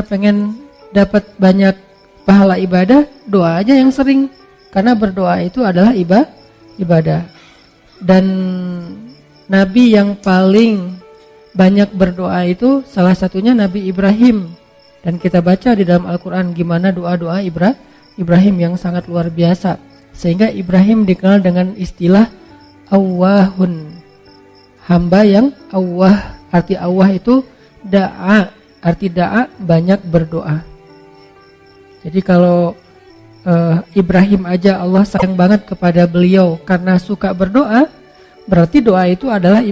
pengen dapat banyak pahala ibadah, doa aja yang sering. Karena berdoa itu adalah ibadah. Dan Nabi yang paling banyak berdoa itu salah satunya Nabi Ibrahim. Dan kita baca di dalam Al-Quran gimana doa-doa Ibrahim yang sangat luar biasa. Sehingga Ibrahim dikenal dengan istilah awwahun, hamba yang awwah. Arti awwah itu da'a, arti da'a banyak berdoa. Jadi kalau Ibrahim aja Allah sayang banget kepada beliau karena suka berdoa, berarti doa itu adalah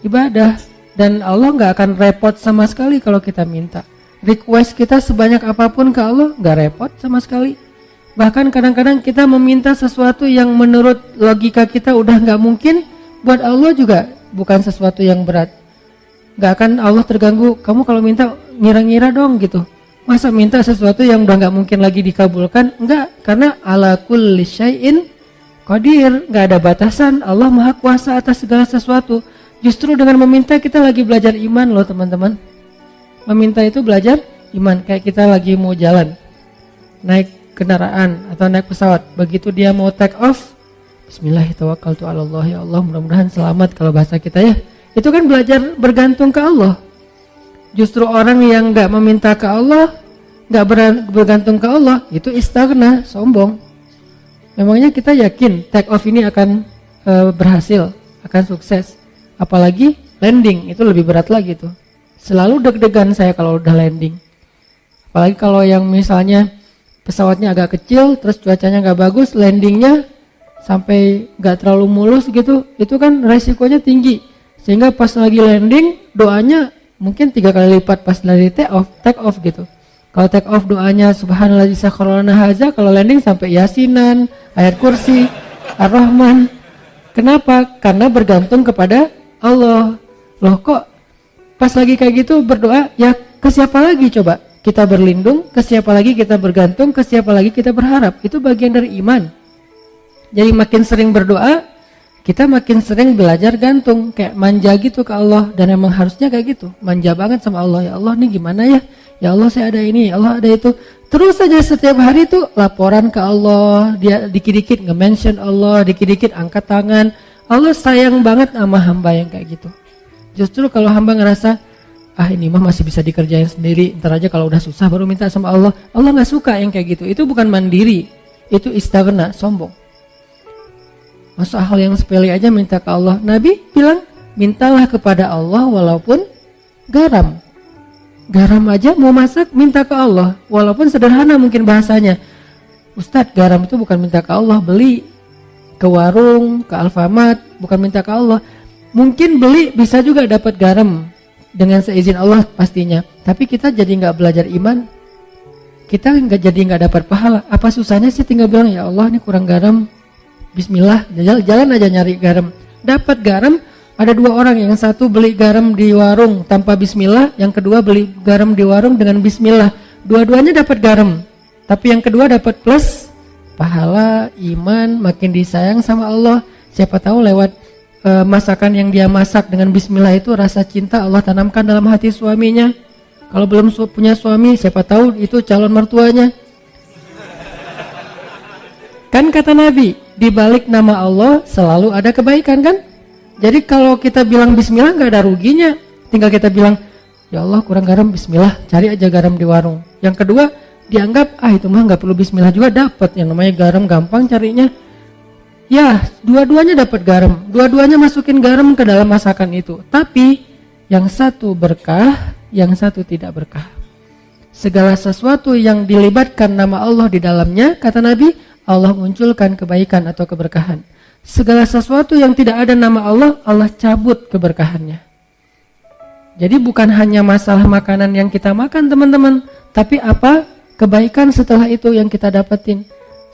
ibadah. Dan Allah gak akan repot sama sekali kalau kita minta. Request kita sebanyak apapun ke Allah gak repot sama sekali. Bahkan kadang-kadang kita meminta sesuatu yang menurut logika kita udah gak mungkin, buat Allah juga bukan sesuatu yang berat. Gak akan Allah terganggu, kamu kalau minta ngira-ngira dong gitu. Masa minta sesuatu yang udah gak mungkin lagi dikabulkan? Enggak, karena ala kulli syai'in qadir, gak ada batasan. Allah maha kuasa atas segala sesuatu. Justru dengan meminta kita lagi belajar iman loh teman-teman. Meminta itu belajar iman. Kayak kita lagi mau jalan, naik kendaraan atau naik pesawat. Begitu dia mau take off, Bismillahirrahmanirrahim, ya Allah mudah-mudahan selamat kalau bahasa kita ya. Itu kan belajar bergantung ke Allah. Justru orang yang gak meminta ke Allah, gak bergantung ke Allah, itu istighna, sombong. Memangnya kita yakin take off ini akan berhasil, akan sukses. Apalagi landing, itu lebih berat lagi tuh. Selalu deg-degan saya kalau udah landing. Apalagi kalau yang misalnya pesawatnya agak kecil, terus cuacanya gak bagus, landingnya sampai gak terlalu mulus gitu, itu kan resikonya tinggi. Sehingga pas lagi landing, doanya mungkin 3 kali lipat pas dari take off gitu. Kalau take off doanya subhanallah sakharana haza, kalau landing sampai yasinan, ayat kursi, ar-rahman. Kenapa? Karena bergantung kepada Allah. Loh kok pas lagi kayak gitu berdoa, ya ke siapa lagi coba kita berlindung, ke siapa lagi kita bergantung, ke siapa lagi kita berharap. Itu bagian dari iman. Jadi makin sering berdoa, kita makin sering belajar gantung, kayak manja gitu ke Allah. Dan emang harusnya kayak gitu, manja banget sama Allah. Ya Allah nih gimana ya, ya Allah saya ada ini, ya Allah ada itu. Terus saja setiap hari tuh laporan ke Allah. Dia dikit-dikit nge-mention Allah, dikit-dikit angkat tangan. Allah sayang banget sama hamba yang kayak gitu. Justru kalau hamba ngerasa, ini mah masih bisa dikerjain sendiri, ntar aja kalau udah susah baru minta sama Allah. Allah gak suka yang kayak gitu. Itu bukan mandiri, itu istighna, sombong. Masa hal yang sepele aja minta ke Allah. Nabi bilang, mintalah kepada Allah walaupun garam. Garam aja mau masak minta ke Allah. Walaupun sederhana mungkin bahasanya. Ustadz, garam itu bukan minta ke Allah. Beli ke warung, ke Alfamart, bukan minta ke Allah. Mungkin beli bisa juga dapat garam dengan seizin Allah pastinya. Tapi kita jadi gak belajar iman. Kita jadi gak dapat pahala. Apa susahnya sih tinggal bilang, ya Allah ini kurang garam, Bismillah, jalan aja nyari garam. Dapat garam, ada 2 orang. Yang satu beli garam di warung tanpa Bismillah, yang kedua beli garam di warung dengan Bismillah. Dua-duanya dapat garam, tapi yang kedua dapat plus pahala, iman, makin disayang sama Allah. Siapa tahu lewat masakan yang dia masak dengan Bismillah itu rasa cinta Allah tanamkan dalam hati suaminya. Kalau belum punya suami, siapa tahu itu calon mertuanya. Kan kata Nabi, di balik nama Allah selalu ada kebaikan kan? Jadi kalau kita bilang Bismillah gak ada ruginya. Tinggal kita bilang, ya Allah kurang garam, Bismillah, cari aja garam di warung. Yang kedua, dianggap itu mah gak perlu Bismillah juga dapat. Yang namanya garam gampang carinya. Ya, dua-duanya dapat garam, dua-duanya masukin garam ke dalam masakan itu. Tapi yang satu berkah, yang satu tidak berkah. Segala sesuatu yang dilibatkan nama Allah di dalamnya, kata Nabi, Allah munculkan kebaikan atau keberkahan. Segala sesuatu yang tidak ada nama Allah, Allah cabut keberkahannya. Jadi bukan hanya masalah makanan yang kita makan teman-teman, tapi apa kebaikan setelah itu yang kita dapetin.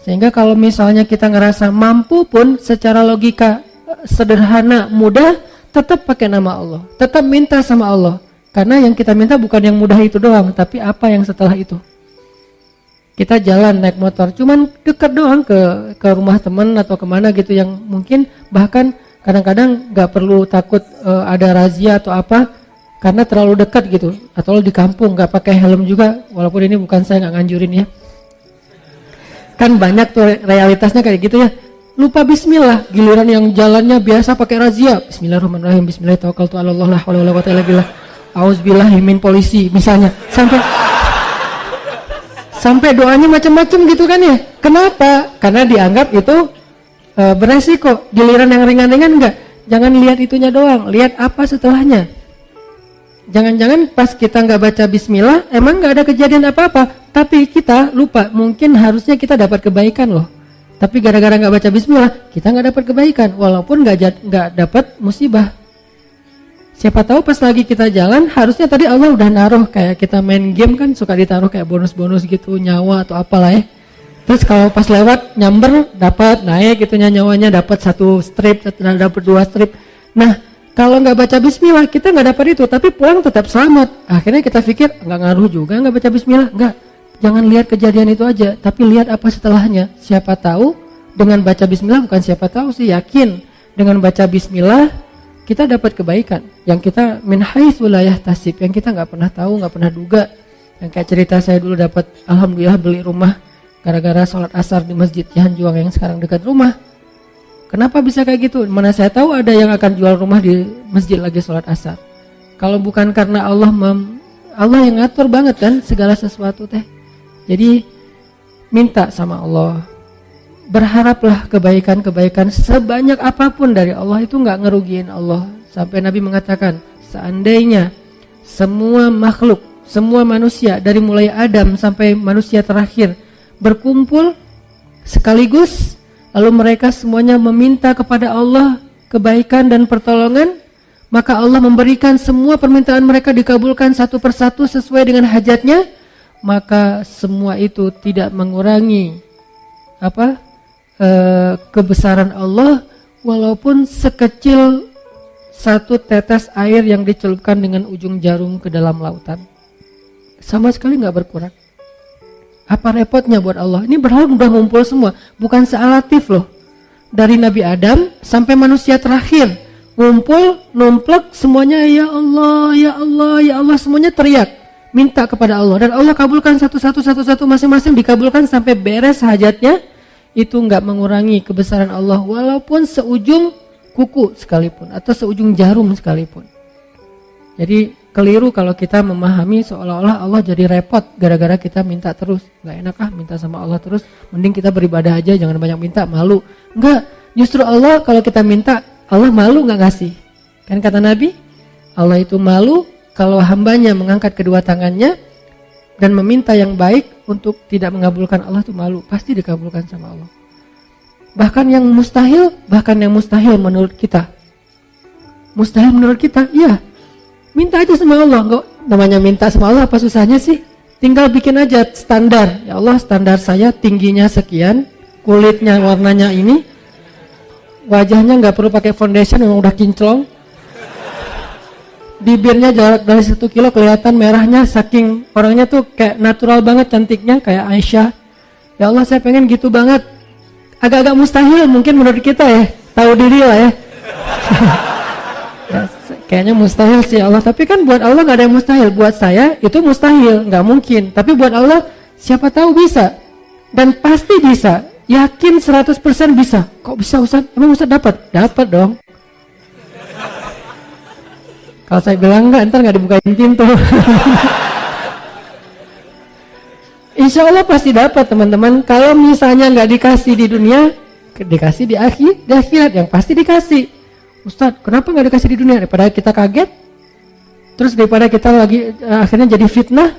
Sehingga kalau misalnya kita ngerasa mampu pun secara logika sederhana, mudah, tetap pakai nama Allah. Tetap minta sama Allah. Karena yang kita minta bukan yang mudah itu doang, tapi apa yang setelah itu. Kita jalan naik motor, cuman dekat doang ke rumah teman atau kemana gitu yang mungkin bahkan kadang-kadang gak perlu takut ada razia atau apa. karena terlalu dekat gitu, atau di kampung nggak pakai helm juga, walaupun ini bukan saya nggak nganjurin ya. Kan banyak tuh realitasnya kayak gitu ya. Lupa bismillah, giliran yang jalannya biasa pakai razia. Bismillahirrahmanirrahim, bismillahirrahmanirrahim, la haula wala quwwata illa billah. Auzubillahi min polisi misalnya. Sampai doanya macam-macam gitu kan ya. Kenapa? Karena dianggap itu beresiko. Giliran yang ringan-ringan enggak. Jangan lihat itunya doang, lihat apa setelahnya. Jangan-jangan pas kita nggak baca bismillah, emang nggak ada kejadian apa-apa, tapi kita lupa, mungkin harusnya kita dapat kebaikan loh. Tapi gara-gara nggak baca bismillah, kita nggak dapat kebaikan, walaupun nggak dapat musibah. Siapa tahu pas lagi kita jalan, harusnya tadi Allah udah naruh, kayak kita main game kan suka ditaruh kayak bonus-bonus gitu, nyawa atau apalah ya. Terus kalau pas lewat nyamber dapat naik gitunya nyawanya, dapat 1 strip, dapat 2 strip. Nah, kalau nggak baca bismillah kita nggak dapat itu, tapi pulang tetap selamat. Akhirnya kita pikir nggak ngaruh juga nggak baca bismillah. Nggak, jangan lihat kejadian itu aja, tapi lihat apa setelahnya. Siapa tahu dengan baca bismillah, bukan siapa tahu sih, yakin dengan baca bismillah kita dapat kebaikan yang kita min haitsu la yahtasib, yang kita nggak pernah tahu, nggak pernah duga. Yang kayak cerita saya dulu dapat, alhamdulillah beli rumah gara-gara sholat asar di masjid Cihanjuang yang sekarang dekat rumah. Kenapa bisa kayak gitu? Mana saya tahu ada yang akan jual rumah di masjid lagi sholat asar. Kalau bukan karena Allah yang ngatur banget kan segala sesuatu teh. Jadi minta sama Allah. Berharaplah kebaikan-kebaikan sebanyak apapun dari Allah, itu nggak ngerugiin Allah. Sampai Nabi mengatakan, seandainya semua makhluk, semua manusia dari mulai Adam sampai manusia terakhir berkumpul sekaligus, lalu mereka semuanya meminta kepada Allah kebaikan dan pertolongan, maka Allah memberikan semua permintaan mereka dikabulkan satu persatu sesuai dengan hajatnya, maka semua itu tidak mengurangi kebesaran Allah, walaupun sekecil satu tetes air yang dicelupkan dengan ujung jarum ke dalam lautan, sama sekali nggak berkurang. Apa repotnya buat Allah? Ini berhala udah ngumpul semua, bukan sealatif loh. Dari Nabi Adam sampai manusia terakhir ngumpul, numplek semuanya, ya Allah, ya Allah, ya Allah, semuanya teriak, minta kepada Allah, dan Allah kabulkan satu-satu masing-masing dikabulkan sampai beres hajatnya. Itu nggak mengurangi kebesaran Allah walaupun seujung kuku sekalipun atau seujung jarum sekalipun. Jadi keliru kalau kita memahami seolah-olah Allah jadi repot gara-gara kita minta terus. Nggak enak minta sama Allah terus, mending kita beribadah aja, jangan banyak minta, malu. Enggak, justru Allah kalau kita minta, Allah malu nggak ngasih. Kan kata Nabi, Allah itu malu kalau hambanya mengangkat kedua tangannya dan meminta yang baik untuk tidak mengabulkan, Allah itu malu, pasti dikabulkan sama Allah. Bahkan yang mustahil menurut kita. Mustahil menurut kita, iya. Minta aja sama Allah, enggak namanya minta sama Allah apa susahnya sih? Tinggal bikin aja standar. Ya Allah, standar saya tingginya sekian, kulitnya warnanya ini, wajahnya nggak perlu pakai foundation, memang udah kinclong. Bibirnya jarak dari 1 kilo kelihatan merahnya, saking orangnya tuh kayak natural banget cantiknya, kayak Aisyah. Ya Allah, saya pengen gitu banget. Agak-agak mustahil mungkin menurut kita ya, tahu diri lah ya. Ya, kayaknya mustahil sih Allah, tapi kan buat Allah nggak ada yang mustahil. Buat saya itu mustahil, nggak mungkin. Tapi buat Allah siapa tahu bisa, dan pasti bisa. Yakin 100% bisa. Kok bisa Ustaz? Emang Ustaz dapat? Dapat dong. Kalau saya bilang enggak, ntar nggak dibukain pintu. Insya Allah pasti dapat teman-teman. Kalau misalnya nggak dikasih di dunia, dikasih di akhirat yang pasti dikasih. Ustadz, kenapa nggak dikasih di dunia? Daripada kita kaget, terus daripada kita lagi akhirnya jadi fitnah,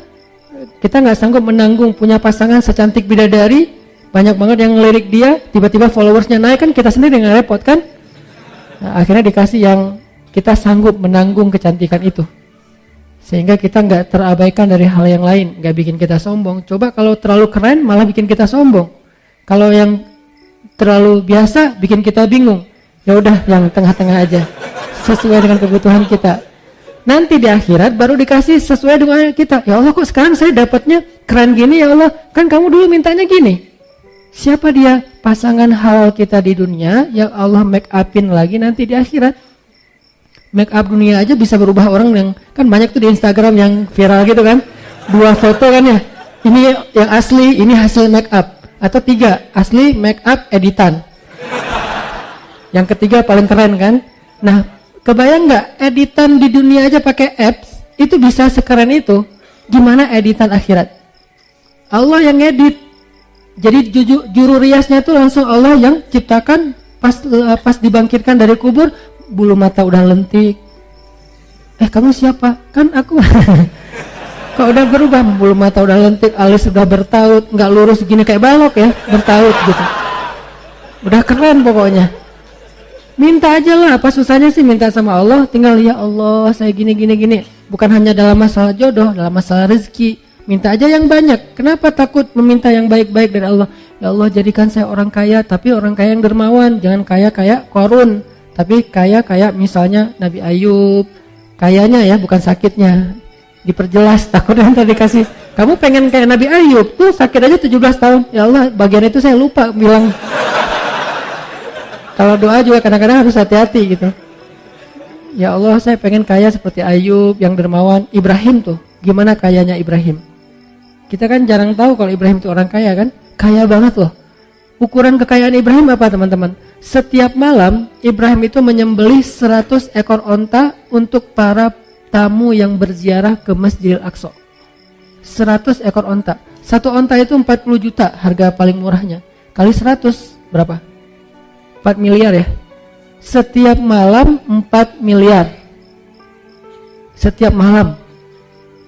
kita nggak sanggup menanggung punya pasangan secantik bidadari, banyak banget yang ngelirik dia, tiba-tiba followersnya naik, kan kita sendiri yang repot kan? Nah, akhirnya dikasih yang kita sanggup menanggung kecantikan itu, sehingga kita nggak terabaikan dari hal yang lain, nggak bikin kita sombong. Coba kalau terlalu keren malah bikin kita sombong, kalau yang terlalu biasa bikin kita bingung. Ya udah yang tengah-tengah aja, sesuai dengan kebutuhan kita. Nanti di akhirat baru dikasih sesuai dengan kita. Ya Allah, kok sekarang saya dapatnya keren gini ya Allah, kan kamu dulu mintanya gini. Siapa dia? Pasangan halal kita di dunia yang Allah make upin lagi nanti di akhirat. make up dunia aja bisa berubah orang yang kan banyak tuh di Instagram yang viral gitu kan. 2 foto kan ya. Ini yang asli, ini hasil make up. Atau 3 asli make up editan. Yang ketiga paling keren kan. Nah, kebayang nggak editan di dunia aja pakai apps itu bisa sekeren itu? Gimana editan akhirat? Allah yang edit. Jadi juru riasnya itu langsung Allah yang ciptakan. Pas dibangkitkan dari kubur, bulu mata udah lentik. Kamu siapa? Kan aku. Kok udah berubah, bulu mata udah lentik, alis udah bertaut, nggak lurus gini kayak balok ya, bertaut gitu. Udah keren pokoknya. Minta aja lah, apa susahnya sih minta sama Allah? Tinggal ya Allah, saya gini. Bukan hanya dalam masalah jodoh, dalam masalah rezeki. Minta aja yang banyak. Kenapa takut meminta yang baik-baik dari Allah? Ya Allah, jadikan saya orang kaya, tapi orang kaya yang dermawan. Jangan kaya kayak Korun, tapi kaya kayak misalnya Nabi Ayub. Kayanya ya, bukan sakitnya. Diperjelas, takutnya nanti dikasih. Kamu pengen kayak Nabi Ayub, tuh sakit aja 17 tahun. Ya Allah, bagian itu saya lupa bilang. Kalau doa juga kadang-kadang harus hati-hati gitu. Ya Allah, saya pengen kaya seperti Ayub yang dermawan. Ibrahim tuh, gimana kayanya Ibrahim? Kita kan jarang tahu kalau Ibrahim itu orang kaya kan. Kaya banget loh. Ukuran kekayaan Ibrahim apa teman-teman? Setiap malam Ibrahim itu menyembelih 100 ekor onta untuk para tamu yang berziarah ke Masjidil Aqsa. 100 ekor onta. Satu onta itu 40 juta harga paling murahnya. Kali 100 berapa? 4 miliar ya. Setiap malam 4 miliar. Setiap malam.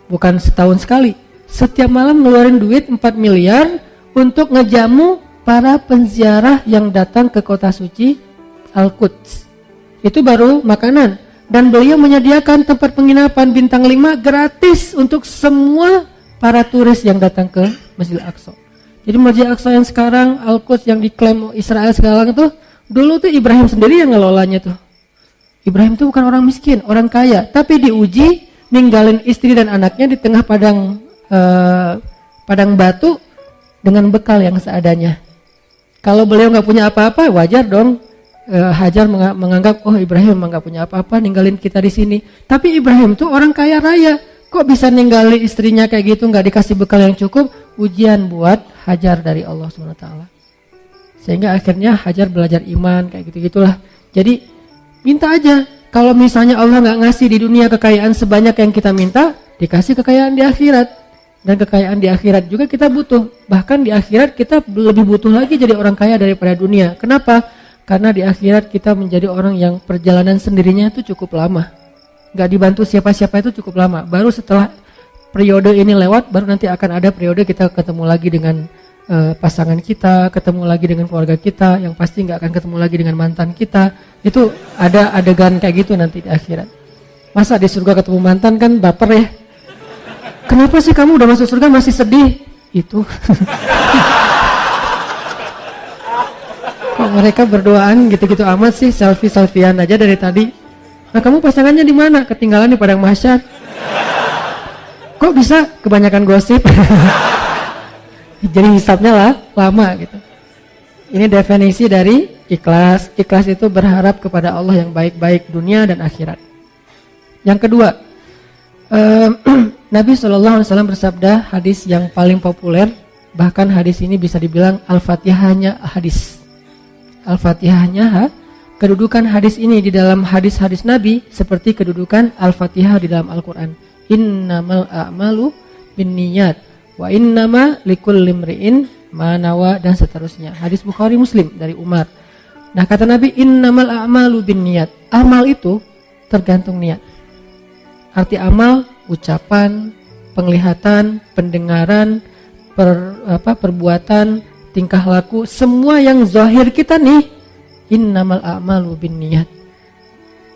Bukan setahun sekali. Setiap malam ngeluarin duit 4 miliar untuk ngejamu para penziarah yang datang ke kota suci Al-Quds. Itu baru makanan. Dan beliau menyediakan tempat penginapan bintang 5 gratis untuk semua para turis yang datang ke Masjid Al-Aqsa. Jadi Masjid Al-Aqsa yang sekarang Al-Quds yang diklaim Israel sekarang itu, dulu tuh Ibrahim sendiri yang ngelolanya tuh. Ibrahim tuh bukan orang miskin, orang kaya, tapi diuji ninggalin istri dan anaknya di tengah padang batu dengan bekal yang seadanya. Kalau beliau nggak punya apa-apa, wajar dong. Hajar menganggap, oh Ibrahim nggak punya apa-apa, ninggalin kita di sini. Tapi Ibrahim tuh orang kaya raya, kok bisa ninggalin istrinya kayak gitu, nggak dikasih bekal yang cukup? Ujian buat Hajar dari Allah SWT. Sehingga akhirnya Hajar belajar iman kayak gitu-gitulah. Jadi minta aja. Kalau misalnya Allah nggak ngasih di dunia kekayaan sebanyak yang kita minta, dikasih kekayaan di akhirat. Dan kekayaan di akhirat juga kita butuh. Bahkan di akhirat kita lebih butuh lagi jadi orang kaya daripada dunia. Kenapa? Karena di akhirat kita menjadi orang yang perjalanan sendirinya itu cukup lama. Gak dibantu siapa-siapa itu cukup lama. Baru setelah periode ini lewat, baru nanti akan ada periode kita ketemu lagi dengan pasangan kita, ketemu lagi dengan keluarga kita, yang pasti gak akan ketemu lagi dengan mantan kita. Itu ada adegan kayak gitu nanti di akhirat. Masa di surga ketemu mantan kan baper ya. Kenapa sih kamu udah masuk surga masih sedih? Itu. Kok mereka berdoaan gitu-gitu amat sih, selfie-selfian aja dari tadi. Nah kamu pasangannya di mana? Ketinggalan di padang mahsyar. Kok bisa? Kebanyakan gosip. Jadi hisapnya lama gitu. Ini definisi dari ikhlas. Ikhlas itu berharap kepada Allah yang baik-baik dunia dan akhirat. Yang kedua, Nabi SAW bersabda, hadis yang paling populer, bahkan hadis ini bisa dibilang Al-Fatihahnya hadis. Al-Fatihahnya kedudukan hadis ini di dalam hadis-hadis Nabi seperti kedudukan Al-Fatihah di dalam Al-Quran. Innamal a'malu binniyat wa innama likulli imri'in ma nawa, dan seterusnya. Hadis Bukhari Muslim dari Umar. Nah kata Nabi, innamal a'malu binniyat. Amal itu tergantung niat. Arti amal, ucapan, penglihatan, pendengaran, perbuatan, tingkah laku, semua yang zahir kita nih, innamal a'malu binniyat.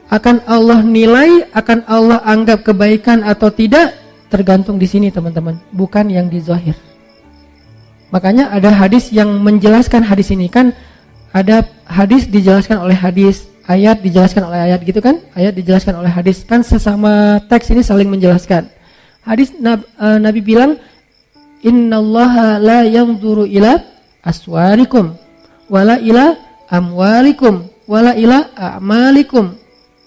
Akan Allah nilai, akan Allah anggap kebaikan atau tidak, tergantung di sini teman-teman, bukan yang di zahir. Makanya ada hadis yang menjelaskan hadis ini, kan ada hadis dijelaskan oleh hadis, ayat dijelaskan oleh ayat gitu kan, ayat dijelaskan oleh hadis, kan sesama teks ini saling menjelaskan. Hadis Nabi bilang, innallaha la yanzuru ila aswarikum wala ila amwalikum wala ila a'malikum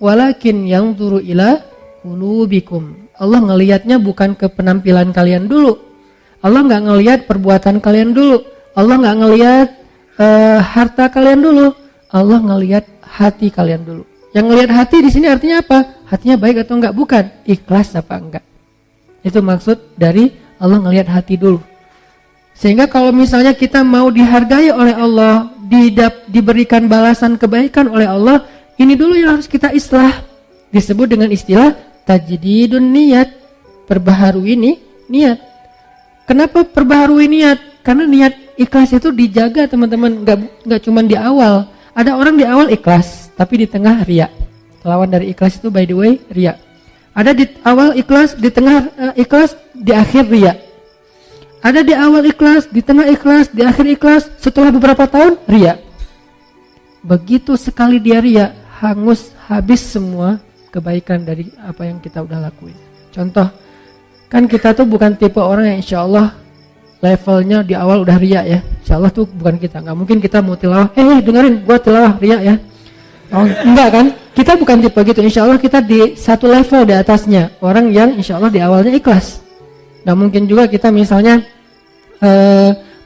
walakin yanzuru ila qulubikum. Allah ngelihatnya bukan ke penampilan kalian dulu. Allah nggak ngelihat perbuatan kalian dulu. Allah nggak ngelihat harta kalian dulu. Allah ngelihat hati kalian dulu. Yang ngelihat hati di sini artinya apa? Hatinya baik atau enggak? Bukan. Ikhlas apa enggak? Itu maksud dari Allah ngelihat hati dulu. Sehingga kalau misalnya kita mau dihargai oleh Allah, diberikan balasan kebaikan oleh Allah, ini dulu yang harus kita islah. Disebut dengan istilah tajdidun niat. Perbaharui niat. Kenapa perbaharui niat? Karena niat ikhlas itu dijaga, teman-teman. Enggak cuma di awal. Ada orang di awal ikhlas, tapi di tengah riya. Lawan dari ikhlas itu by the way riya. Ada di awal ikhlas, di tengah ikhlas, di akhir riya. Ada di awal ikhlas, di tengah ikhlas, di akhir ikhlas, setelah beberapa tahun riya. Begitu sekali dia riya, hangus habis semua kebaikan dari apa yang kita udah lakuin. Contoh, kan kita tuh bukan tipe orang yang insya Allah levelnya di awal udah riya ya. Insya Allah tuh bukan kita. Nggak mungkin kita mau tilawah, dengerin gua tilawah riya ya. Oh, enggak kan? Kita bukan tipe gitu. Insya Allah kita di satu level di atasnya. Orang yang insya Allah di awalnya ikhlas. Nggak mungkin juga kita misalnya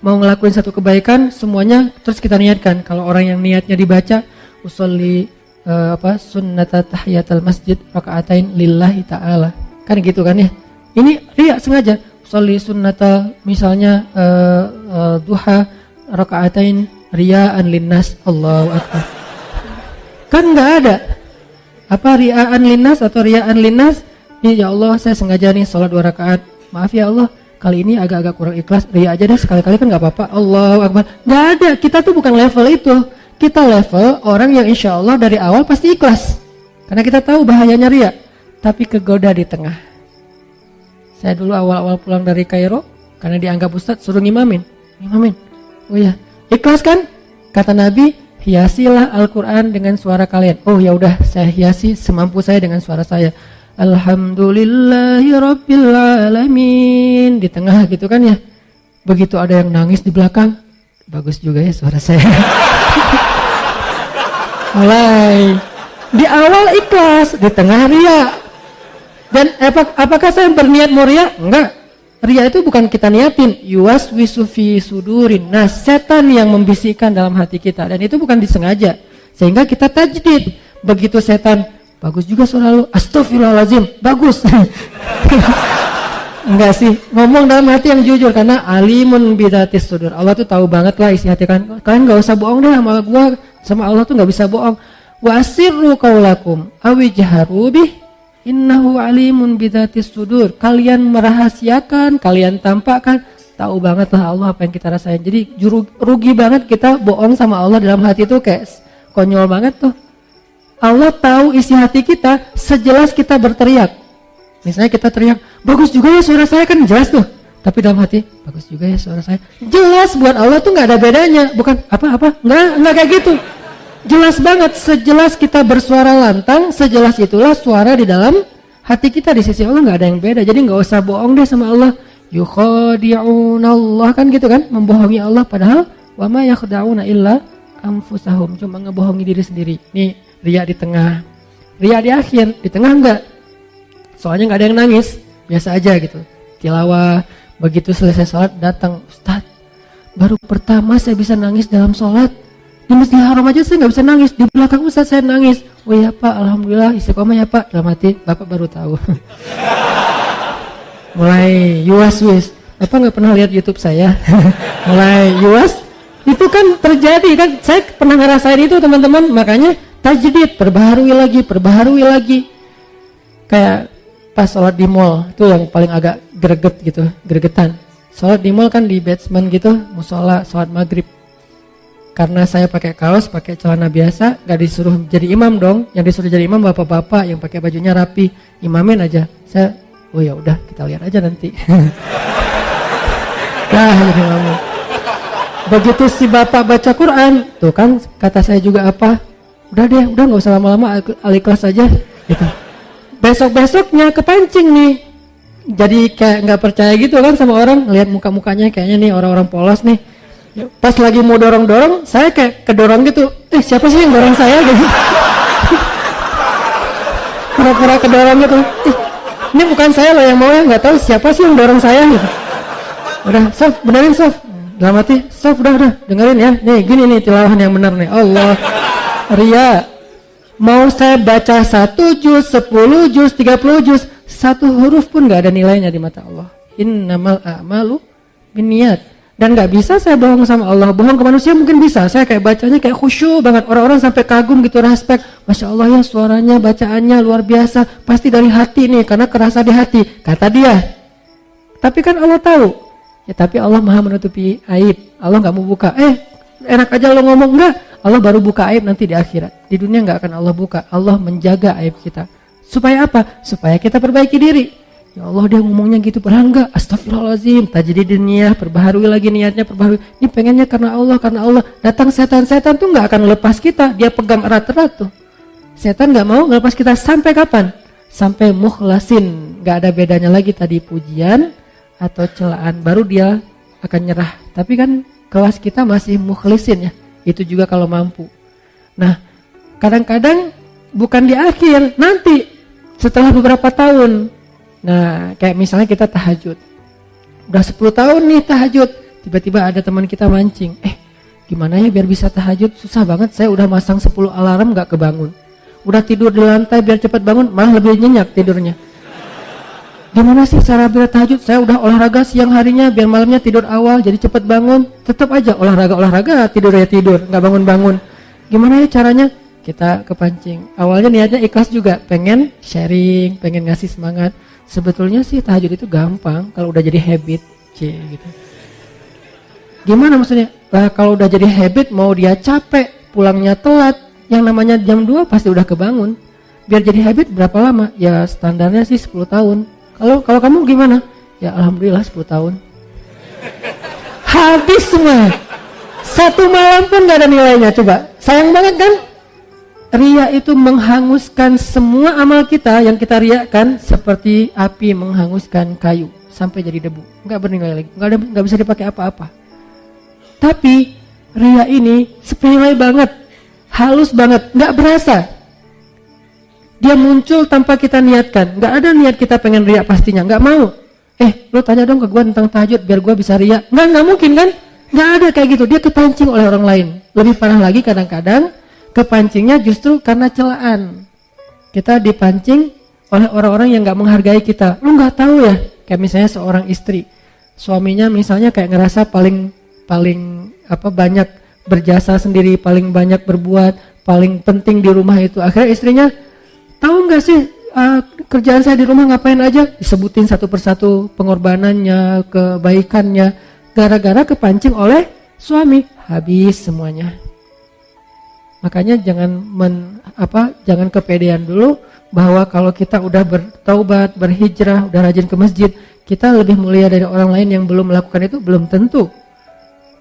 mau ngelakuin satu kebaikan semuanya terus kita niatkan. Kalau orang yang niatnya dibaca usolli sunnata tahiyatul masjid rakaatain lillahi ta'ala. Kan gitu kan ya. Ini riya sengaja. Usolli sunnata misalnya duha rakaatain riya'an linnas. Allahu akbar. Kan nggak ada apa ria'an linnas atau riya'an linnas. Ya Allah, saya sengaja nih sholat 2 rakaat. Maaf ya Allah, kali ini agak-agak kurang ikhlas. Riya aja deh sekali-kali kan nggak apa-apa. Allahu akbar. Nggak ada. Kita tuh bukan level itu. Kita level orang yang insya Allah dari awal pasti ikhlas. Karena kita tahu bahayanya riya. Tapi kegoda di tengah. Saya dulu awal-awal pulang dari Kairo, karena dianggap ustadz suruh ngimamin. Oh iya, ikhlas kan? Kata Nabi, hiasilah Al-Quran dengan suara kalian. Oh ya udah, saya hiasi semampu saya dengan suara saya. Alhamdulillahi Rabbil Alamin. Di tengah gitu kan ya. Begitu ada yang nangis di belakang, bagus juga ya suara saya. Mulai di awal ikhlas, di tengah riya. Dan apakah saya berniat mau riya? Enggak. Riya itu bukan kita niatin. Yuwaswisu fi sudurin. Nah, setan yang membisikkan dalam hati kita. Dan itu bukan disengaja. Sehingga kita tajdid. Begitu setan, bagus juga suara lu. Astaghfirullahaladzim, bagus. Enggak sih. Ngomong dalam hati yang jujur. Karena alimun bidatis sudur. Allah tuh tahu banget lah isi hati kalian. Kalian gak usah bohong deh sama gua. Sama Allah tuh gak bisa bohong. Wa asirru qaulakum awijharu bih. Innahu alimun bidatis sudur. Kalian merahasiakan, kalian tampakkan, tahu banget lah Allah apa yang kita rasain. Jadi rugi banget kita bohong sama Allah dalam hati itu, kayak konyol banget tuh. Allah tahu isi hati kita sejelas kita berteriak. Misalnya kita teriak, bagus juga ya suara saya, kan jelas tuh. Tapi dalam hati, bagus juga ya suara saya. Jelas buat Allah tuh nggak ada bedanya. Bukan apa-apa, nggak kayak gitu. Jelas banget, sejelas kita bersuara lantang, sejelas itulah suara di dalam hati kita. Di sisi Allah nggak ada yang beda. Jadi nggak usah bohong deh sama Allah. Yukhadi'una Allah, kan gitu kan, membohongi Allah. Padahal wa ma yakhda'una illa anfusahum, cuma ngebohongi diri sendiri. Nih riya di tengah, riya di akhir, di tengah enggak. Soalnya nggak ada yang nangis, biasa aja gitu. Tilawah, begitu selesai sholat datang, Ustaz, baru pertama saya bisa nangis dalam sholat. Di Masjidil Haram aja saya nggak bisa nangis, di belakang Ustaz saya nangis. Oh ya Pak, alhamdulillah istiqomah ya Pak. Dalam hati, Bapak baru tahu. Mulai yuwas-wis. Bapak nggak pernah lihat YouTube saya? Mulai yuwas. Itu kan terjadi kan, saya pernah ngerasain itu teman-teman. Makanya tajdid, perbaharui lagi. Kayak pas sholat di mall, itu yang paling agak gregetan. Sholat di mall kan di basement gitu, musola, sholat maghrib. Karena saya pakai kaos, pakai celana biasa, gak disuruh jadi imam dong. Yang disuruh jadi imam bapak-bapak yang pakai bajunya rapi, imamin aja. Saya, oh ya udah kita lihat aja nanti. Nah, jadi imamin. Begitu si bapak baca Quran, tuh kan kata saya juga apa? Udah nggak usah lama-lama, al-ikhlas aja. Gitu. Besok-besoknya kepancing nih. Jadi kayak nggak percaya gitu kan sama orang, lihat muka-mukanya kayaknya nih orang-orang polos nih. Pas lagi mau dorong-dorong, saya kayak kedorong gitu. Siapa sih yang dorong saya gitu? pura-pura kedorong gitu. Ini bukan saya loh yang mau ya, nggak tahu siapa sih yang dorong saya gitu. Udah, Sof, benerin Sof. Dalam hati, Sof udah, dengerin ya. Nih, gini nih tilawahan yang benar nih. Allah, ria. Mau saya baca 1 juz, 10 juz, 30 juz, satu huruf pun nggak ada nilainya di mata Allah. Innamal a'malu binniyat. Dan nggak bisa saya bohong sama Allah. Bohong ke manusia mungkin bisa. Saya kayak bacanya kayak khusyuk banget. Orang-orang sampai kagum gitu, respect. Masya Allah ya suaranya, bacaannya luar biasa. Pasti dari hati nih, karena kerasa di hati. Kata dia. Tapi kan Allah tahu. Ya tapi Allah maha menutupi aib. Allah nggak mau buka. Enak aja lo ngomong. Enggak. Allah baru buka aib nanti di akhirat. Di dunia nggak akan Allah buka. Allah menjaga aib kita. Supaya apa? Supaya kita perbaiki diri. Ya Allah dia ngomongnya gitu, padahal enggak, astagfirullahaladzim, tajdidin niyah, perbaharui lagi niatnya, perbaharui. Ini pengennya karena Allah. Datang setan-setan tuh nggak akan lepas kita, dia pegang erat-erat tuh. Setan nggak mau ngelepas kita sampai kapan? Sampai mukhlasin, nggak ada bedanya lagi tadi pujian atau celaan, baru dia akan nyerah. Tapi kan kelas kita masih mukhlisin ya, itu juga kalau mampu. Nah, kadang-kadang bukan di akhir, nanti setelah beberapa tahun. Nah, kayak misalnya kita tahajud. Udah 10 tahun nih tahajud. Tiba-tiba ada teman kita mancing. Gimana ya biar bisa tahajud? Susah banget, saya udah masang 10 alarm gak kebangun. Udah tidur di lantai biar cepat bangun, malah lebih nyenyak tidurnya. Gimana sih cara biar tahajud? Saya udah olahraga siang harinya biar malamnya tidur awal, jadi cepat bangun. Tetap aja olahraga, tidur ya tidur, gak bangun-bangun. Gimana ya caranya? Kita kepancing. Awalnya niatnya ikhlas juga, pengen sharing, pengen ngasih semangat. Sebetulnya sih tahajud itu gampang kalau udah jadi habit, gitu. Gimana maksudnya? Kalau udah jadi habit, mau dia capek, pulangnya telat, yang namanya jam 2 pasti udah kebangun. Biar jadi habit berapa lama? Ya standarnya sih 10 tahun. Kalau kamu gimana? Ya alhamdulillah 10 tahun. Habis semua. Satu malam pun gak ada nilainya, coba. Sayang banget kan? Ria itu menghanguskan semua amal kita yang kita riakan seperti api menghanguskan kayu sampai jadi debu, nggak bernilai lagi, nggak bisa dipakai apa-apa. Tapi ria ini sepele banget, halus banget, nggak berasa. Dia muncul tanpa kita niatkan, nggak ada niat kita pengen ria pastinya, nggak mau. Lo tanya dong ke gue tentang tahajud biar gue bisa ria, nggak mungkin kan? Nggak ada kayak gitu. Dia kepancing oleh orang lain. Lebih parah lagi kadang-kadang kepancingnya justru karena celaan. Kita dipancing oleh orang-orang yang gak menghargai kita. Lu gak tahu ya, kayak misalnya seorang istri, suaminya misalnya kayak ngerasa paling banyak berjasa sendiri, paling banyak berbuat, paling penting di rumah itu. Akhirnya istrinya, tahu gak sih kerjaan saya di rumah ngapain aja? Disebutin satu persatu pengorbanannya, kebaikannya. Gara-gara kepancing oleh suami, habis semuanya. Makanya jangan kepedean dulu bahwa kalau kita udah bertaubat, berhijrah, udah rajin ke masjid, kita lebih mulia dari orang lain yang belum melakukan itu, belum tentu.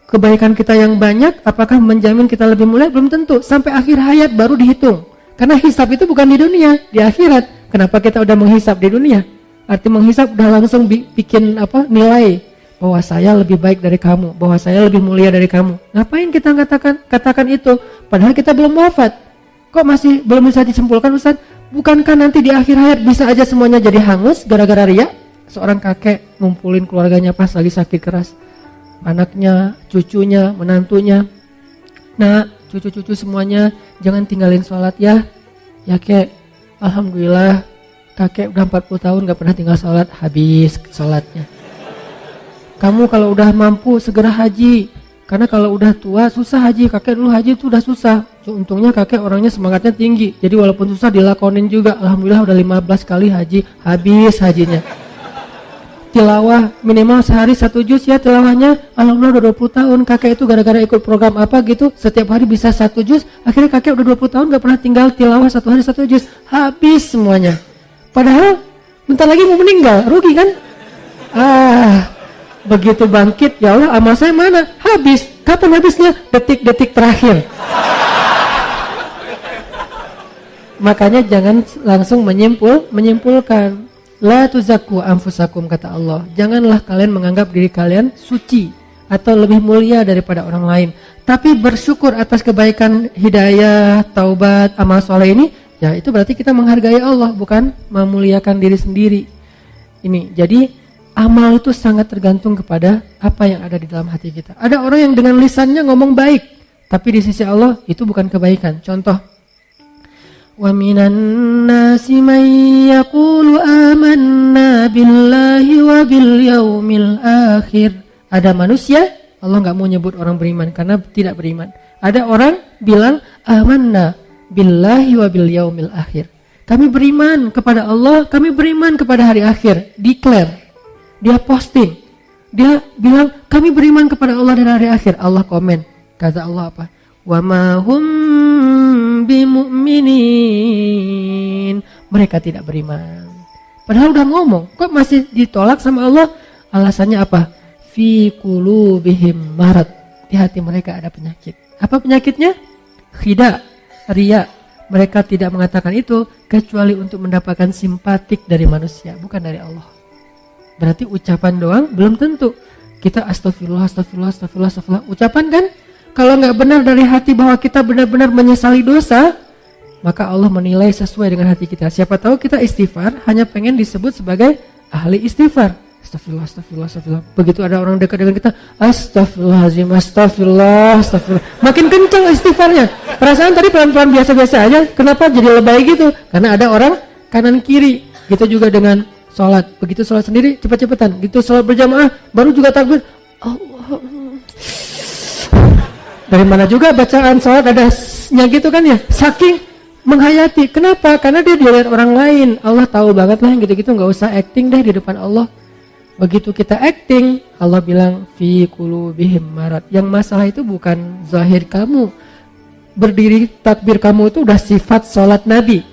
Kebaikan kita yang banyak, apakah menjamin kita lebih mulia? Belum tentu. Sampai akhir hayat baru dihitung. Karena hisab itu bukan di dunia, di akhirat. Kenapa kita udah menghisab di dunia? Arti menghisab udah langsung bikin nilai. Bahwa saya lebih baik dari kamu, bahwa saya lebih mulia dari kamu. Ngapain kita katakan itu? Padahal kita belum wafat. Kok masih belum bisa disimpulkan, Ustaz? Bukankah nanti di akhir hayat bisa aja semuanya jadi hangus gara-gara ria? Seorang kakek ngumpulin keluarganya pas lagi sakit keras. Anaknya, cucunya, menantunya. Nah, cucu-cucu semuanya jangan tinggalin sholat ya. Ya kek, alhamdulillah kakek udah 40 tahun gak pernah tinggal sholat, habis sholatnya. Kamu kalau udah mampu segera haji, karena kalau udah tua susah haji. Kakek dulu haji itu udah susah. Untungnya kakek orangnya semangatnya tinggi, jadi walaupun susah dilakonin juga. Alhamdulillah udah 15 kali haji, habis hajinya. Tilawah minimal sehari 1 juz ya tilawahnya. Alhamdulillah udah 20 tahun. Kakek itu gara-gara ikut program apa gitu, setiap hari bisa 1 juz. Akhirnya kakek udah 20 tahun gak pernah tinggal tilawah 1 hari 1 juz, habis semuanya. Padahal bentar lagi mau meninggal, rugi kan? Begitu bangkit, ya Allah amal saya mana? Habis. Kapan habisnya? Detik-detik terakhir. Makanya jangan langsung menyimpulkan. La tuzakku anfusakum, kata Allah. Janganlah kalian menganggap diri kalian suci atau lebih mulia daripada orang lain. Tapi bersyukur atas kebaikan, hidayah, taubat, amal soleh ini Ya itu berarti kita menghargai Allah, bukan memuliakan diri sendiri. Ini, jadi amal itu sangat tergantung kepada apa yang ada di dalam hati kita. Ada orang yang dengan lisannya ngomong baik, tapi di sisi Allah itu bukan kebaikan. Contoh, wa minan nasi may yaqulu amanna billahi wa bil yaumil akhir. Ada manusia, Allah nggak mau nyebut orang beriman karena tidak beriman. Ada orang bilang amanna billahi wa bil yaumil akhir. Kami beriman kepada Allah, kami beriman kepada hari akhir. Declare. Dia posting. Dia bilang kami beriman kepada Allah dan hari akhir. Allah komen. Kata Allah apa? Wa ma hum bimu'minin. Mereka tidak beriman. Padahal udah ngomong, kok masih ditolak sama Allah? Alasannya apa? Fi qulubihim marad. Di hati mereka ada penyakit. Apa penyakitnya? Khida. Ria. Mereka tidak mengatakan itu kecuali untuk mendapatkan simpatik dari manusia, bukan dari Allah. Berarti ucapan doang belum tentu. Kita astagfirullah, astagfirullah, astagfirullah, astagfirullah. Ucapan kan? Kalau nggak benar dari hati bahwa kita benar-benar menyesali dosa, maka Allah menilai sesuai dengan hati kita. Siapa tahu kita istighfar hanya pengen disebut sebagai ahli istighfar. Astagfirullah, astagfirullah, astagfirullah. Begitu ada orang dekat dengan kita, astagfirullahaladzim, astagfirullah, astagfirullah. Makin kencang istighfarnya. Perasaan tadi pelan-pelan biasa-biasa aja. Kenapa jadi lebay gitu? Karena ada orang kanan kiri. Gitu juga dengan sholat. Begitu sholat sendiri cepat-cepatan. Gitu sholat berjamaah baru juga takbir. Allah. Dari mana juga bacaan sholat ada nya gitu kan ya? Saking menghayati. Kenapa? Karena dia dilihat orang lain. Allah tahu banget lah yang gitu-gitu. Nggak usah acting deh di depan Allah. Begitu kita acting, Allah bilang fi qulubihim marad. Yang masalah itu bukan zahir kamu. Berdiri takbir kamu itu udah sifat sholat Nabi.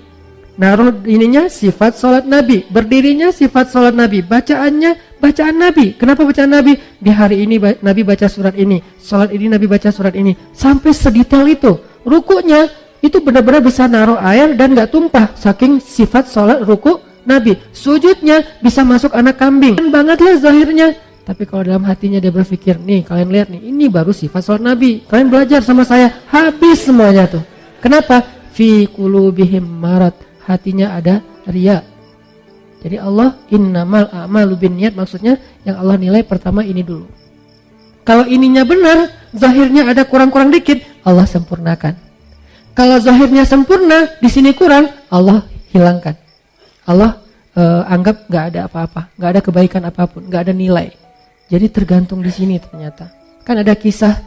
Naruh ininya sifat sholat Nabi. Berdirinya sifat sholat Nabi. Bacaannya bacaan Nabi. Kenapa bacaan Nabi? Di hari ini Nabi baca surat ini. Sholat ini Nabi baca surat ini. Sampai sedetail itu. Rukunya itu benar-benar bisa naruh air dan gak tumpah. Saking sifat sholat ruku Nabi. Sujudnya bisa masuk anak kambing. Bangetlah zahirnya. Tapi kalau dalam hatinya dia berpikir, nih kalian lihat nih, ini baru sifat sholat Nabi. Kalian belajar sama saya, habis semuanya tuh. Kenapa? Fi qulubihim marad. Hatinya ada riya. Jadi Allah innamal a'malu binniyat, maksudnya yang Allah nilai pertama ini dulu. Kalau ininya benar, zahirnya ada kurang-kurang dikit, Allah sempurnakan. Kalau zahirnya sempurna, di sini kurang, Allah hilangkan. Allah anggap nggak ada apa-apa, nggak ada kebaikan apapun, nggak ada nilai. Jadi tergantung di sini ternyata. Kan ada kisah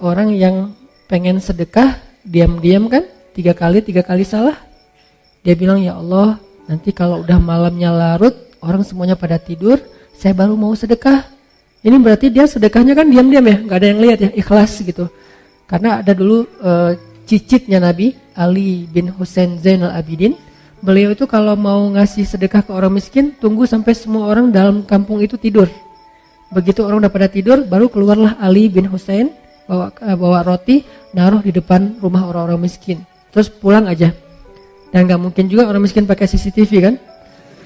orang yang pengen sedekah, diam-diam kan, 3 kali salah. Dia bilang, ya Allah, nanti kalau udah malamnya larut, orang semuanya pada tidur, saya baru mau sedekah. Ini berarti dia sedekahnya kan diam-diam ya, nggak ada yang lihat ya, ikhlas gitu. Karena ada dulu cicitnya Nabi Ali bin Husain Zainal Abidin. Beliau itu kalau mau ngasih sedekah ke orang miskin, tunggu sampai semua orang dalam kampung itu tidur. Begitu orang udah pada tidur, baru keluarlah Ali bin Husain bawa roti, naruh di depan rumah orang-orang miskin. Terus pulang aja. Dan gak mungkin juga orang miskin pakai CCTV kan.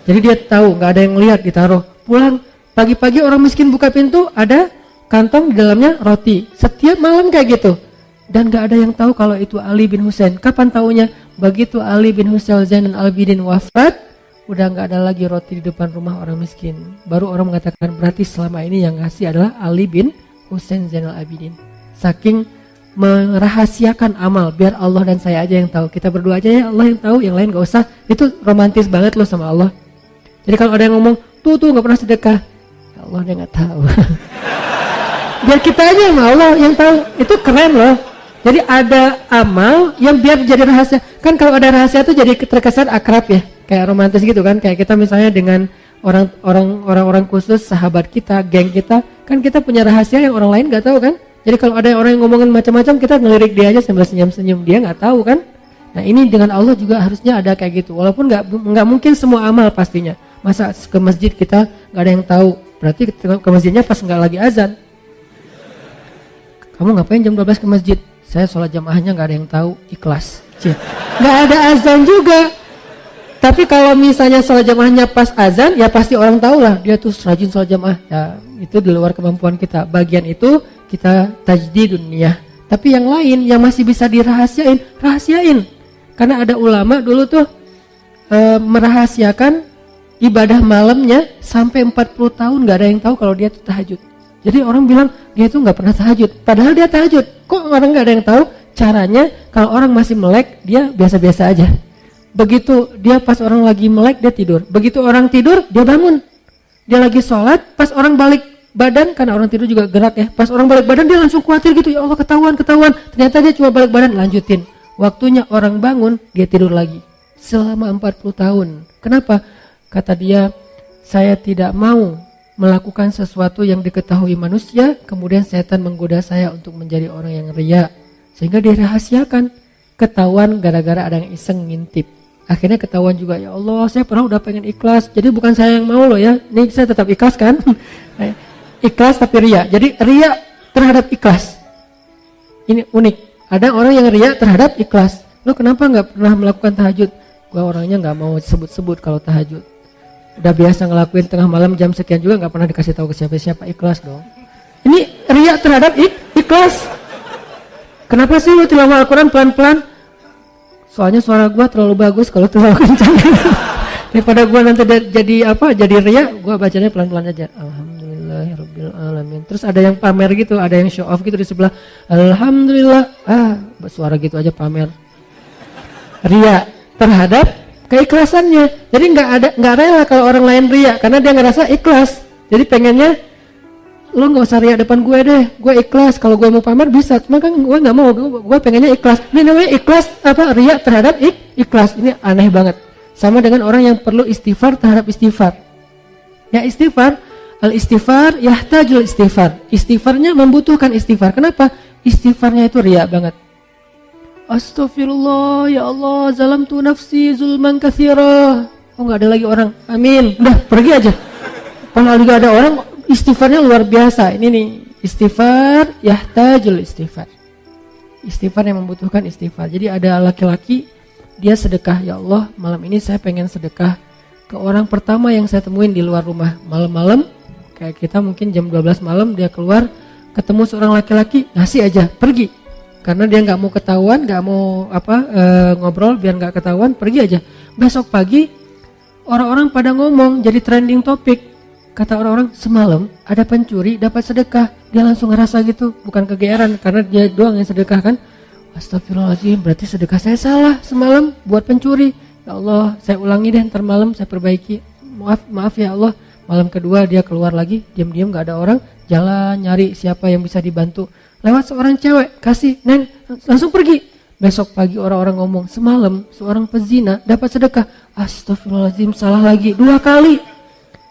Jadi dia tahu gak ada yang lihat, ditaruh. Pulang pagi-pagi orang miskin buka pintu, ada kantong di dalamnya roti. Setiap malam kayak gitu. Dan gak ada yang tahu kalau itu Ali bin Husain. Kapan taunya? Begitu Ali bin Husain Zainal Abidin wafat, udah gak ada lagi roti di depan rumah orang miskin. Baru orang mengatakan berarti selama ini yang ngasih adalah Ali bin Husain Zainal Abidin. Saking merahasiakan amal, biar Allah dan saya aja yang tahu. Kita berdoa aja ya Allah yang tahu, yang lain gak usah. Itu romantis banget loh sama Allah. Jadi kalau ada yang ngomong, tuh gak pernah sedekah, ya Allah dia gak tahu. Biar kita aja sama Allah yang tahu. Itu keren loh. Jadi ada amal yang biar jadi rahasia. Kan kalau ada rahasia tuh jadi terkesan akrab ya, kayak romantis gitu kan. Kayak kita misalnya dengan orang-orang khusus, sahabat kita, geng kita, kan kita punya rahasia yang orang lain nggak tahu kan. Jadi kalau ada orang yang ngomongin macam-macam, kita ngelirik dia aja sambil senyum-senyum, dia nggak tahu kan. Nah ini dengan Allah juga harusnya ada kayak gitu. Walaupun nggak mungkin semua amal pastinya. Masa ke masjid kita nggak ada yang tahu, berarti ke masjidnya pas nggak lagi azan. Kamu ngapain jam 12 ke masjid? Saya sholat jamaahnya gak ada yang tahu, ikhlas. Gak ada azan juga. Tapi kalau misalnya sholat jamaahnya pas azan, ya pasti orang tahu lah dia tuh rajin sholat jamaah. Ya itu di luar kemampuan kita. Bagian itu kita tajdidun niyah, Tapi yang lain yang masih bisa dirahasiain, rahasiain. Karena ada ulama dulu tuh merahasiakan ibadah malamnya sampai 40 tahun gak ada yang tahu kalau dia tuh tahajud. Jadi orang bilang dia tuh gak pernah tahajud, padahal dia tahajud. Kok orang gak ada yang tahu caranya? Kalau orang masih melek, dia biasa-biasa aja. Begitu dia pas orang lagi melek, dia tidur. Begitu orang tidur, dia bangun. Dia lagi sholat, pas orang balik badan, karena orang tidur juga gerak ya, pas orang balik badan dia langsung khawatir gitu, ya Allah ketahuan. Ternyata dia cuma balik badan, lanjutin. Waktunya orang bangun, dia tidur lagi selama 40 tahun. Kenapa? Kata dia, saya tidak mau melakukan sesuatu yang diketahui manusia, kemudian setan menggoda saya untuk menjadi orang yang riya, sehingga dirahasiakan. Ketahuan gara-gara ada yang iseng ngintip. Akhirnya ketahuan juga, ya Allah saya pernah udah pengen ikhlas, jadi bukan saya yang mau loh ya, ini saya tetap ikhlas kan. Ikhlas tapi riya. Jadi riya terhadap ikhlas. Ini unik. Ada orang yang riya terhadap ikhlas. Lo kenapa nggak pernah melakukan tahajud? Gua orangnya nggak mau sebut-sebut kalau tahajud. Udah biasa ngelakuin tengah malam jam sekian juga nggak pernah dikasih tahu ke siapa-siapa. Ikhlas dong. Ini riya terhadap ikhlas. Kenapa sih lo tilawah Al-Quran pelan-pelan? Soalnya suara gua terlalu bagus kalau terlalu kencang. Daripada gua nanti jadi riya, gua bacanya pelan-pelan aja. Alhamdulillahirabbil alamin. Terus ada yang pamer gitu, ada yang show off gitu di sebelah. Alhamdulillah. Suara gitu aja pamer. Riya terhadap keikhlasannya. Jadi nggak rela kalau orang lain riya karena dia ngerasa ikhlas. Jadi pengennya lo nggak usah riya depan gue deh, gue ikhlas. Kalau gue mau pamer bisa, cuma kan gue nggak mau, gue pengennya ikhlas. Ini namanya ikhlas riya terhadap ikhlas. Ini aneh banget. Sama dengan orang yang perlu istighfar terhadap istighfar. Ya istighfar, al-istighfar yahtajul istighfar. Istighfarnya membutuhkan istighfar. Kenapa? Istighfarnya itu riya banget. Astagfirullah, ya Allah, zalamtu nafsi zulman katsira. Oh nggak ada lagi orang, amin. Udah pergi aja. Padahal juga ada orang istighfarnya luar biasa. Ini nih, istighfar yahtajul istighfar. Istighfar yang membutuhkan istighfar. Jadi ada laki-laki, dia sedekah, ya Allah malam ini saya pengen sedekah ke orang pertama yang saya temuin di luar rumah. Malam-malam, kayak kita mungkin jam 12 malam dia keluar, ketemu seorang laki-laki, ngasih aja, pergi. Karena dia gak mau ketahuan, gak mau ngobrol biar gak ketahuan, pergi aja. Besok pagi, orang-orang pada ngomong, jadi trending topik. Kata orang-orang, semalam ada pencuri dapat sedekah. Dia langsung ngerasa gitu, bukan kegeeran karena dia doang yang sedekah kan. Astagfirullahaladzim, berarti sedekah saya salah semalam buat pencuri. Ya Allah, saya ulangi deh, ntar malam saya perbaiki. Maaf ya Allah. Malam kedua dia keluar lagi, diam-diam gak ada orang, jalan nyari siapa yang bisa dibantu. Lewat seorang cewek, kasih, neng, langsung pergi. Besok pagi orang-orang ngomong, semalam seorang pezina dapat sedekah. Astagfirullahaladzim, salah lagi 2 kali.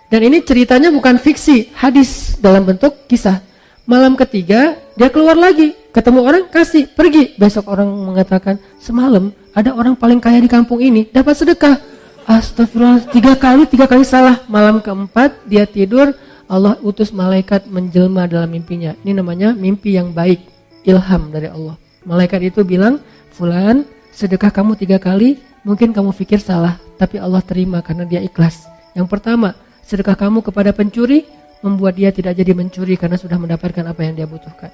Dan ini ceritanya bukan fiksi, hadis dalam bentuk kisah. Malam ketiga dia keluar lagi, ketemu orang, kasih, pergi. Besok orang mengatakan, semalam ada orang paling kaya di kampung ini dapat sedekah. Astagfirullah, 3 kali salah. Malam keempat dia tidur, Allah utus malaikat menjelma dalam mimpinya. Ini namanya mimpi yang baik, ilham dari Allah. Malaikat itu bilang, fulan sedekah kamu 3 kali, mungkin kamu pikir salah, tapi Allah terima karena dia ikhlas. Yang pertama, sedekah kamu kepada pencuri membuat dia tidak jadi mencuri karena sudah mendapatkan apa yang dia butuhkan.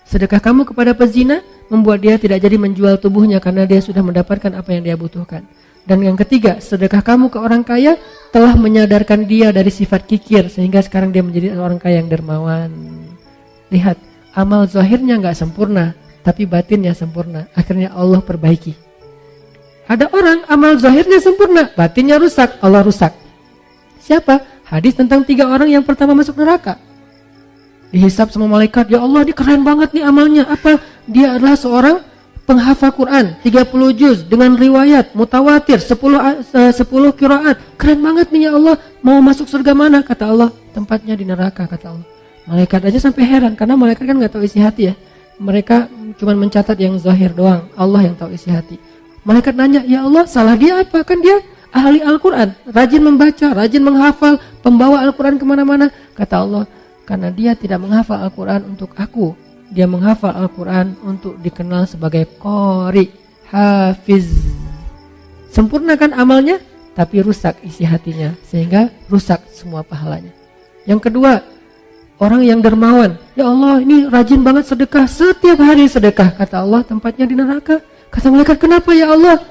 Sedekah kamu kepada pezina membuat dia tidak jadi menjual tubuhnya karena dia sudah mendapatkan apa yang dia butuhkan. Dan yang ketiga, sedekah kamu ke orang kaya telah menyadarkan dia dari sifat kikir sehingga sekarang dia menjadi orang kaya yang dermawan. Lihat, amal zahirnya nggak sempurna, tapi batinnya sempurna. Akhirnya Allah perbaiki. Ada orang amal zahirnya sempurna, batinnya rusak, Allah rusak. Siapa? Hadis tentang 3 orang yang pertama masuk neraka. Dihisab sama malaikat, ya Allah ini keren banget nih amalnya. Apa? Dia adalah seorang penghafal Quran 30 juz dengan riwayat mutawatir 10 qiraat. Keren banget nih ya Allah. Mau masuk surga mana? Kata Allah, tempatnya di neraka, kata Allah. Malaikat aja sampai heran karena malaikat kan gak tahu isi hati ya. Mereka cuma mencatat yang zahir doang. Allah yang tahu isi hati. Malaikat nanya, ya Allah salah dia apa? Kan dia ahli Al-Quran, rajin membaca, rajin menghafal, pembawa Al-Quran kemana-mana. Kata Allah, karena dia tidak menghafal Al-Quran untuk aku, dia menghafal Al-Quran untuk dikenal sebagai qori, hafiz. Sempurnakan amalnya, tapi rusak isi hatinya, sehingga rusak semua pahalanya. Yang kedua, orang yang dermawan. Ya Allah, ini rajin banget sedekah, setiap hari sedekah. Kata Allah, tempatnya di neraka. Kata malaikat, kenapa ya Allah?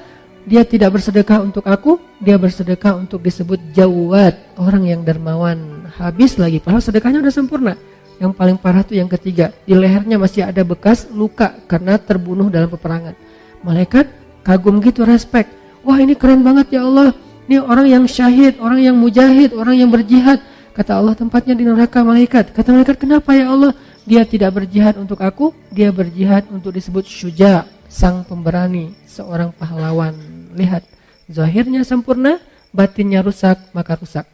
Dia tidak bersedekah untuk aku, dia bersedekah untuk disebut Jawad, orang yang dermawan. Habis lagi, padahal sedekahnya udah sempurna. Yang paling parah tuh yang ketiga, di lehernya masih ada bekas luka karena terbunuh dalam peperangan. Malaikat kagum gitu, respect. Wah, ini keren banget ya Allah. Ini orang yang syahid, orang yang mujahid, orang yang berjihad. Kata Allah, tempatnya di neraka malaikat. Kata malaikat, kenapa ya Allah? Dia tidak berjihad untuk aku, dia berjihad untuk disebut Syuja, sang pemberani, seorang pahlawan. Lihat, zahirnya sempurna, batinnya rusak, maka rusak.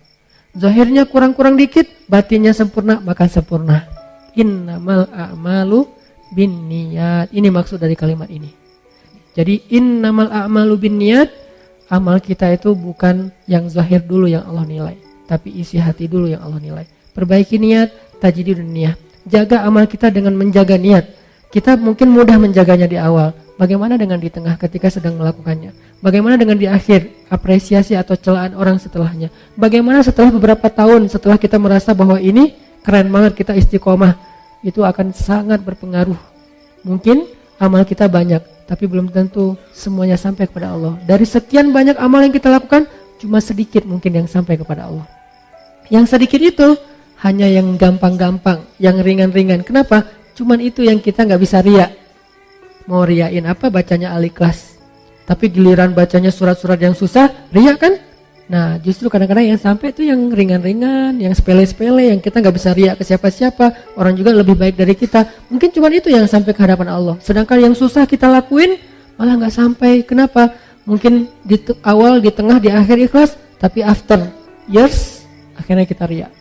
Zahirnya kurang-kurang dikit, batinnya sempurna, maka sempurna. Innamal a'malu binniyat. Ini maksud dari kalimat ini. Jadi innamal a'malu binniyat, amal kita itu bukan yang zahir dulu yang Allah nilai, tapi isi hati dulu yang Allah nilai. Perbaiki niat, tajdidun niyah. Jaga amal kita dengan menjaga niat. Kita mungkin mudah menjaganya di awal. Bagaimana dengan di tengah ketika sedang melakukannya? Bagaimana dengan di akhir, apresiasi atau celaan orang setelahnya? Bagaimana setelah beberapa tahun, setelah kita merasa bahwa ini keren banget, kita istiqomah, itu akan sangat berpengaruh. Mungkin amal kita banyak, tapi belum tentu semuanya sampai kepada Allah. Dari sekian banyak amal yang kita lakukan, cuma sedikit mungkin yang sampai kepada Allah. Yang sedikit itu hanya yang gampang-gampang, yang ringan-ringan. Kenapa? Cuman itu yang kita nggak bisa ria. Mau riain apa? Bacanya Al-Ikhlas. Tapi giliran bacanya surat-surat yang susah, ria kan? Nah, justru kadang-kadang yang sampai itu yang ringan-ringan, yang sepele-sepele, yang kita nggak bisa ria ke siapa-siapa. Orang juga lebih baik dari kita. Mungkin cuman itu yang sampai ke hadapan Allah. Sedangkan yang susah kita lakuin malah nggak sampai. Kenapa? Mungkin di awal, di tengah, di akhir ikhlas, tapi after years akhirnya kita ria.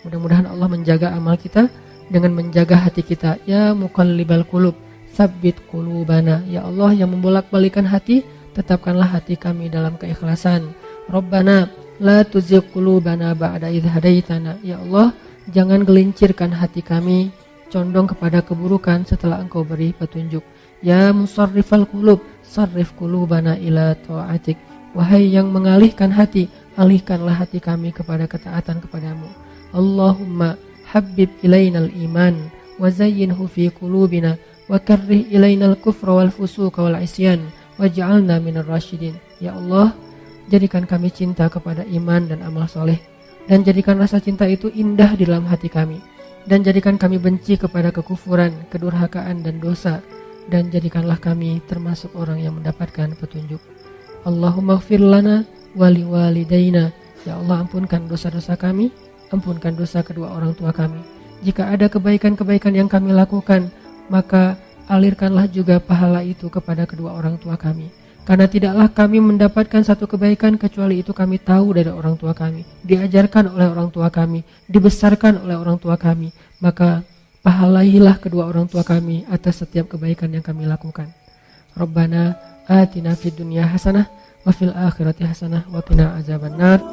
Mudah-mudahan Allah menjaga amal kita dengan menjaga hati kita. Ya muqallibal qulub, tsabbit qulubana. Ya Allah yang membolak-balikan hati, tetapkanlah hati kami dalam keikhlasan. Rabbana la tuzigh qulubana ba'da idh hadaitana. Ya Allah, jangan gelincirkan hati kami condong kepada keburukan setelah Engkau beri petunjuk. Ya musarrifal qulub, sarrif qulubana ila ta'atik. Wahai yang mengalihkan hati, alihkanlah hati kami kepada ketaatan kepadamu. Allahumma habbib ilainal iman wa zayyinhu fi qulubina wa karrih ilainal kufra wal fusuqa wal isyan waj'alna minar rasyidin. Ya Allah, jadikan kami cinta kepada iman dan amal soleh, dan jadikan rasa cinta itu indah di dalam hati kami, dan jadikan kami benci kepada kekufuran, kedurhakaan dan dosa, dan jadikanlah kami termasuk orang yang mendapatkan petunjuk. Allahumma ighfir lana wa liwalidayna. Ya Allah, ampunkan dosa-dosa kami, ampunkan dosa kedua orang tua kami. Jika ada kebaikan-kebaikan yang kami lakukan, maka alirkanlah juga pahala itu kepada kedua orang tua kami. Karena tidaklah kami mendapatkan satu kebaikan kecuali itu kami tahu dari orang tua kami, diajarkan oleh orang tua kami, dibesarkan oleh orang tua kami. Maka pahalailah kedua orang tua kami atas setiap kebaikan yang kami lakukan. Rabbana atina fid dunya hasanah wa fil akhirati hasanah wa qina azabannar.